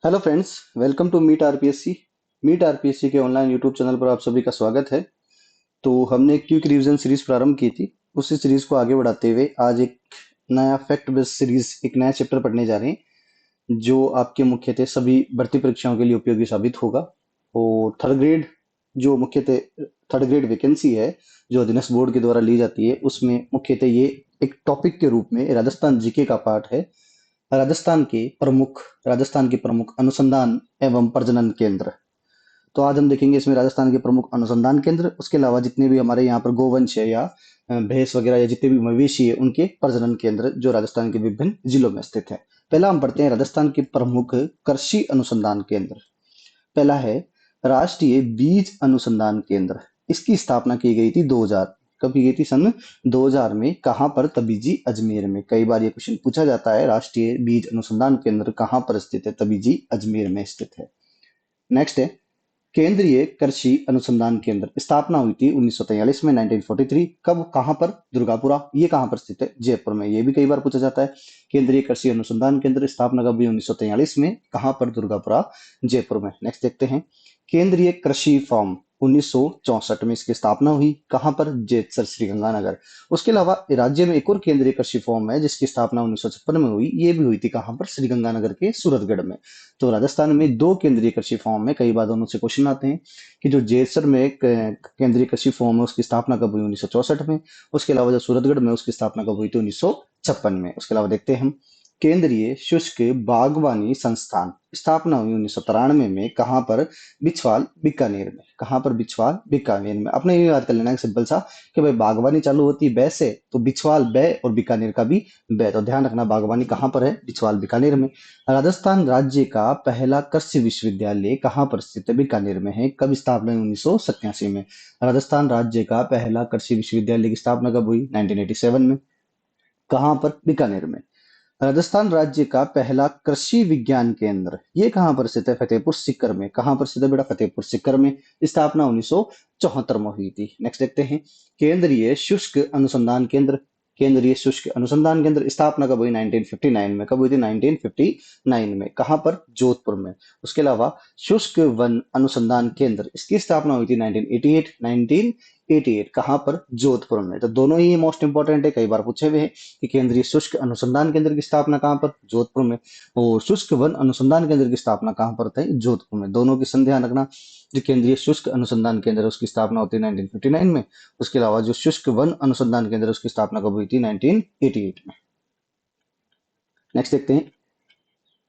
Hello friends, welcome to meet RPSC. Meet RPSC के online YouTube channel पर आप सभी का स्वागत है। तो हमने एक क्विक रिवीजन सीरीज प्रारंभ की थी। उसी सीरीज को आगे बढ़ाते हुए आज एक नया फैक्ट बेस्ड सीरीज, एक नया चैप्टर पढ़ने जा रहे हैं जो आपके मुख्यतः सभी भर्ती परीक्षाओं के लिए उपयोगी साबित होगा। और थर्ड ग्रेड, जो मुख्यतः थर्ड ग्रेड वैकेंसी है जो अधीनस्थ बोर्ड के द्वारा ली जाती है, उसमें मुख्यतः ये एक टॉपिक के रूप में राजस्थान जीके का पार्ट है। राजस्थान के प्रमुख अनुसंधान एवं प्रजनन केंद्र। तो आज हम देखेंगे इसमें राजस्थान के प्रमुख अनुसंधान केंद्र, उसके अलावा जितने भी हमारे यहाँ पर गोवंश है या भैंस वगैरह या जितने भी मवेशी है उनके प्रजनन केंद्र जो राजस्थान के विभिन्न जिलों में स्थित है। पहला हम पढ़ते हैं राजस्थान के प्रमुख कृषि अनुसंधान केंद्र। पहला है राष्ट्रीय बीज अनुसंधान केंद्र। इसकी स्थापना की गई थी 2000। कब की गई थी? सन 2000 में। कहाँ पर? तबीजी अजमेर में। कई बार ये क्वेश्चन पूछा जाता है, राष्ट्रीय बीज अनुसंधान केंद्र कहाँ पर स्थित है? तबीजी अजमेर में स्थित है। नेक्स्ट है केंद्रीय कृषि अनुसंधान केंद्र। स्थापना हुई थी 1943 में, 1943। कब? कहाँ पर? दुर्गापुरा। ये कहाँ पर स्थित है? जयपुर में। ये भी कई बार पूछा जाता है। केंद्रीय कृषि अनुसंधान केंद्र स्थापना कब हुई? 1943 में। कहाँ पर? दुर्गापुरा, जयपुर में। नेक्स्ट देखते हैं केंद्रीय कृषि फॉर्म। 1964 में इसकी स्थापना हुई। कहाँ पर? जेतसर, श्रीगंगानगर। उसके अलावा राज्य में एक और केंद्रीय कृषि फॉर्म है जिसकी स्थापना 1956 में हुई। ये भी हुई थी कहाँ पर? श्रीगंगानगर के सूरतगढ़ में। तो राजस्थान में दो केंद्रीय कृषि फॉर्म है। कई बार दोनों से क्वेश्चन आते हैं कि जो जेसर में एक केंद्रीय कृषि फॉर्म है उसकी स्थापना कब हुई? 1964 में। उसके अलावा जो सूरतगढ़ में उसकी स्थापना कब हुई थी? 1956 में। उसके अलावा देखते हैं हम केंद्रीय शुष्क बागवानी संस्थान। स्थापना हुई 1993 में। कहाँ पर? बिछवाल, बीकानेर में। कहाँ पर? बिछवाल, बीकानेर में। अपने ये याद कर लेना है सिंपल सा कि भाई बागवानी चालू होती है बै से, तो बिछवाल बै और बीकानेर का भी बै। तो ध्यान रखना बागवानी कहाँ पर है? बिछवाल, बीकानेर में। राजस्थान राज्य का पहला कृषि विश्वविद्यालय कहाँ पर स्थित है? बीकानेर में है। कब स्थापना हुई? 1987 में। राजस्थान राज्य का पहला कृषि विश्वविद्यालय की स्थापना कब हुई? 1987 में। कहाँ पर? बीकानेर में। राजस्थान राज्य का पहला कृषि विज्ञान केंद्र ये कहाँ पर स्थित है? फतेहपुर सीकर में। कहाँ पर स्थित है बेटा? फतेहपुर सीकर में। स्थापना 1974 में हुई थी। नेक्स्ट देखते हैं केंद्रीय शुष्क अनुसंधान केंद्र। केंद्रीय शुष्क अनुसंधान केंद्र स्थापना कब हुई? 1959 में। कब हुई थी? 1959 में। कहाँ पर? जोधपुर में। उसके अलावा शुष्क वन अनुसंधान केंद्र, इसकी स्थापना हुई थी 1988। कहाँ पर? जोधपुर में। तो दोनों ही मोस्ट इंपॉर्टेंट है, कई बार पूछे हुए हैं कि केंद्रीय शुष्क अनुसंधान केंद्र की स्थापना कहाँ पर? जोधपुर में। और शुष्क वन अनुसंधान केंद्र की स्थापना कहाँ पर होता है? जोधपुर में। दोनों की ध्यान रखना। जो केंद्रीय शुष्क अनुसंधान केंद्र है उसकी स्थापना होती है 1959 में। उसके अलावा जो शुष्क वन अनुसंधान केंद्र है उसकी स्थापना कब हुई थी? 1988 में। नेक्स्ट देखते हैं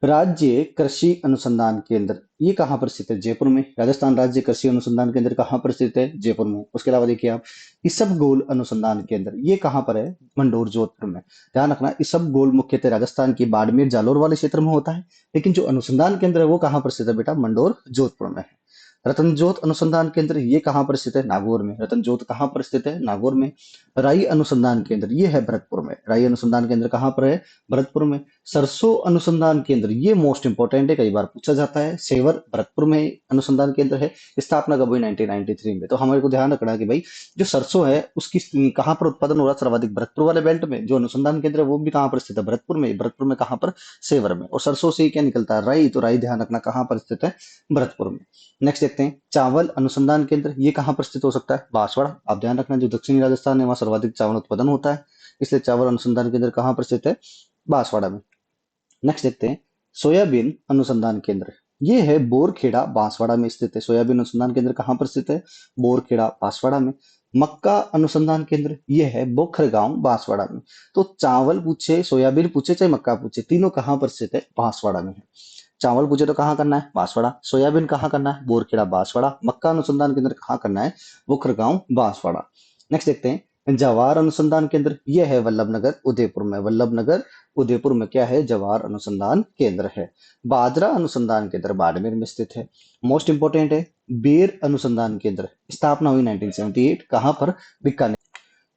राज्य कृषि अनुसंधान केंद्र ये कहाँ पर स्थित है? जयपुर में। राजस्थान राज्य कृषि अनुसंधान केंद्र कहाँ पर स्थित है? जयपुर में। उसके अलावा देखिए आप इसबगोल अनुसंधान केंद्र ये कहाँ पर है? मंडोर, जोधपुर में। ध्यान रखना इसबगोल मुख्यतः राजस्थान की बाड़मेर जालोर वाले क्षेत्र में होता है, लेकिन जो अनुसंधान केंद्र है वो कहाँ पर स्थित है बेटा? मंडोर, जोधपुर में है। रतनजोत अनुसंधान केंद्र ये कहाँ पर स्थित है? नागौर में। रतनजोत कहाँ पर स्थित है? नागौर में। राई अनुसंधान केंद्र ये है भरतपुर में। राई अनुसंधान केंद्र कहाँ पर है? भरतपुर में। सरसों अनुसंधान केंद्र ये मोस्ट इंपोर्टेंट है, कई बार पूछा जाता है। सेवर भरतपुर में अनुसंधान केंद्र है। स्थापना कब हुई? 1993 में। तो हमारे को ध्यान रखना है कि भाई जो सरसों है उसकी कहाँ पर उत्पादन हो रहा है सर्वाधिक? भरतपुर वाले बेल्ट में। जो अनुसंधान केंद्र है वो भी कहाँ पर स्थित है? भरतपुर में। भरतपुर में कहाँ पर? सेवर में। और सरसों से क्या निकलता है? राई। तो राई ध्यान रखना कहाँ पर स्थित है? भरतपुर में। नेक्स्ट देखते हैं चावल अनुसंधान केंद्र ये कहाँ पर स्थित हो सकता है? बांसवाड़ा। आप ध्यान रखना जो दक्षिणी राजस्थान है वहां सर्वाधिक चावल उत्पादन होता है, इसलिए चावल अनुसंधान केंद्र कहाँ पर स्थित है? बांसवाड़ा में। नेक्स्ट देखते हैं सोयाबीन अनुसंधान केंद्र ये है बोरखेड़ा, बांसवाड़ा में स्थित है। सोयाबीन अनुसंधान केंद्र कहाँ पर स्थित है? बोरखेड़ा, बांसवाड़ा में। मक्का अनुसंधान केंद्र ये है बोखरगांव, बांसवाड़ा में। तो चावल पूछे, सोयाबीन पूछे, चाहे मक्का पूछे, तीनों कहाँ पर स्थित है? बांसवाड़ा में है। चावल पूछे तो कहाँ करना है? बांसवाड़ा। सोयाबीन कहाँ करना है? बोरखेड़ा, बांसवाड़ा। मक्का अनुसंधान केंद्र कहाँ करना है? बोखरगांव, बांसवाड़ा। नेक्स्ट देखते हैं जवार अनुसंधान केंद्र यह है वल्लभनगर, उदयपुर में। वल्लभनगर, उदयपुर में क्या है? जवार अनुसंधान केंद्र है। बाजरा अनुसंधान केंद्र बाड़मेर में स्थित है। मोस्ट इंपोर्टेंट है बेर अनुसंधान केंद्र। स्थापना हुई 1978। कहाँ पर? बीकानेर।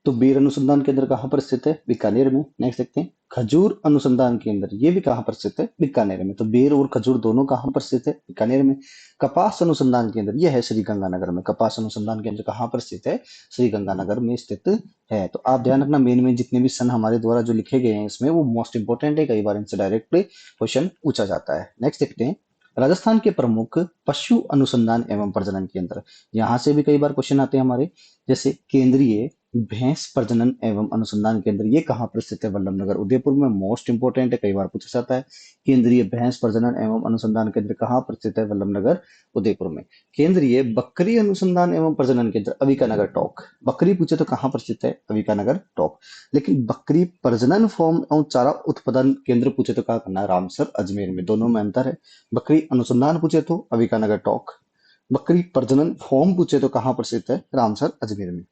तो बेर अनुसंधान केंद्र कहाँ पर स्थित है? बीकानेर में। नेक्स्ट देखते हैं खजूर अनुसंधान केंद्र ये भी कहाँ पर स्थित है? बीकानेर में। तो बेर और खजूर दोनों कहाँ पर स्थित है? बीकानेर में। कपास अनुसंधान केंद्र यह है श्रीगंगानगर में। कपास अनुसंधान केंद्र कहाँ पर स्थित है? श्रीगंगानगर में स्थित है। तो आप ध्यान रखना मेन में जितने भी सन हमारे द्वारा जो लिखे गए हैं इसमें वो मोस्ट इंपोर्टेंट है, कई बार इनसे डायरेक्टली क्वेश्चन पूछा जाता है। नेक्स्ट देखते हैं राजस्थान के प्रमुख पशु अनुसंधान एवं प्रजनन केंद्र, यहाँ से भी कई बार क्वेश्चन आते हैं हमारे। जैसे केंद्रीय भैंस प्रजनन एवं अनुसंधान केंद्र, ये कहाँ पर स्थित है? वल्लभनगर उदयपुर में। मोस्ट इंपोर्टेंट है, कई बार पूछा जाता है। केंद्रीय भैंस प्रजनन एवं अनुसंधान केंद्र कहाँ पर स्थित है? वल्लभनगर उदयपुर में। केंद्रीय बकरी अनुसंधान एवं प्रजनन केंद्र अविकानगर टोंक। बकरी पूछे तो कहाँ पर स्थित है? अविकानगर टोंक। लेकिन बकरी प्रजनन फॉर्म और चारा उत्पादन केंद्र पूछे तो कहाँ करना है? रामसर अजमेर में। दोनों में अंतर है। बकरी अनुसंधान पूछे तो अविकानगर टोंक, बकरी प्रजनन फॉर्म पूछे तो कहाँ पर स्थित है? रामसर अजमेर में।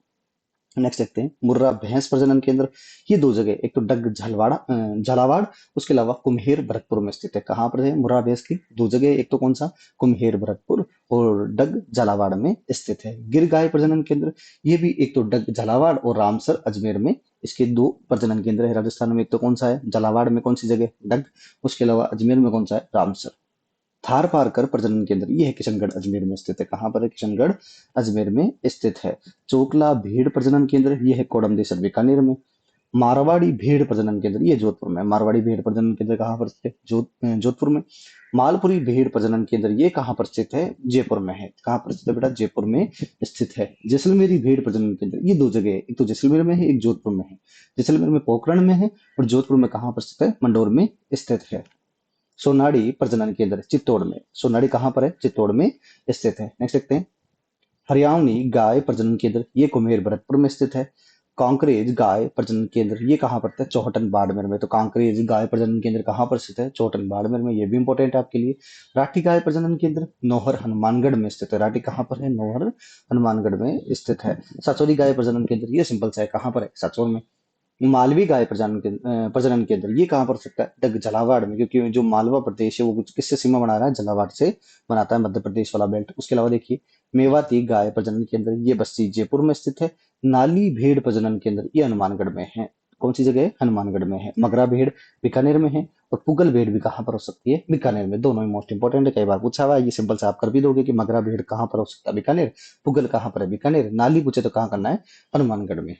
नेक्स्ट देखते हैं मुर्रा भैंस प्रजनन केंद्र। ये दो जगह, एक तो डग झालावाड़, उसके अलावा कुम्हेर भरतपुर में स्थित है। कहाँ पर है मुर्रा भैंस की? दो जगह, एक तो कौन सा? कुम्हेर भरतपुर और डग झालावाड़ में स्थित है। गिर गाय प्रजनन केंद्र, ये भी एक तो डग झालावाड़ और रामसर अजमेर में इसके दो प्रजनन केंद्र है राजस्थान में। एक तो कौन सा है? झालावाड़ में कौन सी जगह? डग। उसके अलावा अजमेर में कौन सा है? रामसर। थार पारकर प्रजनन केंद्र, ये है किशनगढ़ अजमेर में स्थित है। कहाँ पर है? किशनगढ़ अजमेर में स्थित है। चोकला भेड़ प्रजनन केंद्र, ये है कोडमदेसर बीकानेर में। मारवाड़ी भेड़ प्रजनन केंद्र, ये जोधपुर में। मारवाड़ी भेड़ प्रजनन केंद्र कहाँ पर स्थित है? जोधपुर में। मालपुरी भेड़ प्रजनन केंद्र, ये कहाँ पर स्थित है? जयपुर में है। कहाँ पर स्थित है बेटा? जयपुर में स्थित है। जैसलमेरी भेड़ प्रजनन केंद्र, ये दो जगह है, एक तो जैसलमेर में है, एक जोधपुर में है। जैसलमेर में पोखरण में है और जोधपुर में कहाँ पर स्थित है? मंडोर में स्थित है। सोनाड़ी प्रजनन केंद्र चित्तौड़ में। सोनाड़ी कहाँ पर है? चित्तौड़ में स्थित है। नेक्स्ट देखते हैं हरियाणवी गाय प्रजनन केंद्र, ये कुम्हेर भरतपुर में स्थित है। कांकरेज गाय प्रजनन केंद्र, ये कहाँ पर है? चौहटन बाड़मेर में। तो कांकरेज गाय प्रजनन केंद्र कहाँ पर स्थित है? चौहटन बाड़मेर में। ये भी इंपॉर्टेंट है आपके लिए। राठी गाय प्रजनन केंद्र नौहर हनुमानगढ़ में स्थित है। राठी कहाँ पर है? नौहर हनुमानगढ़ में स्थित है। साचौरी गाय प्रजनन केंद्र, ये सिंपल सा है, कहाँ पर है? साचौर में। मालवी गाय प्रजनन केंद्र, ये कहाँ पर सकता है? डग झालावाड़ में, क्योंकि जो मालवा प्रदेश है वो कुछ किससे सीमा बना रहा है? झालावाड़ से बनाता है, मध्य प्रदेश वाला बेल्ट। उसके अलावा देखिए मेवाती गाय प्रजनन केंद्र, ये बस्ती जयपुर में स्थित है। नाली भेड़ प्रजनन केंद्र, ये हनुमानगढ़ में है। कौन सी जगह है? हनुमानगढ़ में है। मगरा भेड़ बीकानेर में है। और पुगल भेड़ भी कहाँ पर हो सकती है? बीकानेर में। दोनों ही मोस्ट इंपोर्टेंट है, कई बार पूछा हुआ है। ये सिंपल से आप कर भी दोगे कि मगरा भेड़ कहाँ पर हो सकता है? बीकानेर। पुगल कहाँ पर है? बीकानेर। नाली पूछे तो कहाँ करना है? हनुमानगढ़ में।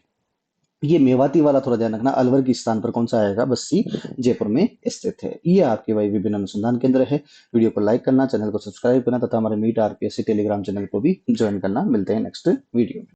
ये मेवाती वाला थोड़ा ध्यान रखना, अलवर की स्थान पर कौन सा आएगा? बस्सी जयपुर में स्थित है। ये आपके भाई विभिन्न अनुसंधान केंद्र है। वीडियो को लाइक करना, चैनल को सब्सक्राइब करना तथा हमारे मीट आरपीएससी टेलीग्राम चैनल को भी ज्वाइन करना। मिलते हैं नेक्स्ट वीडियो में।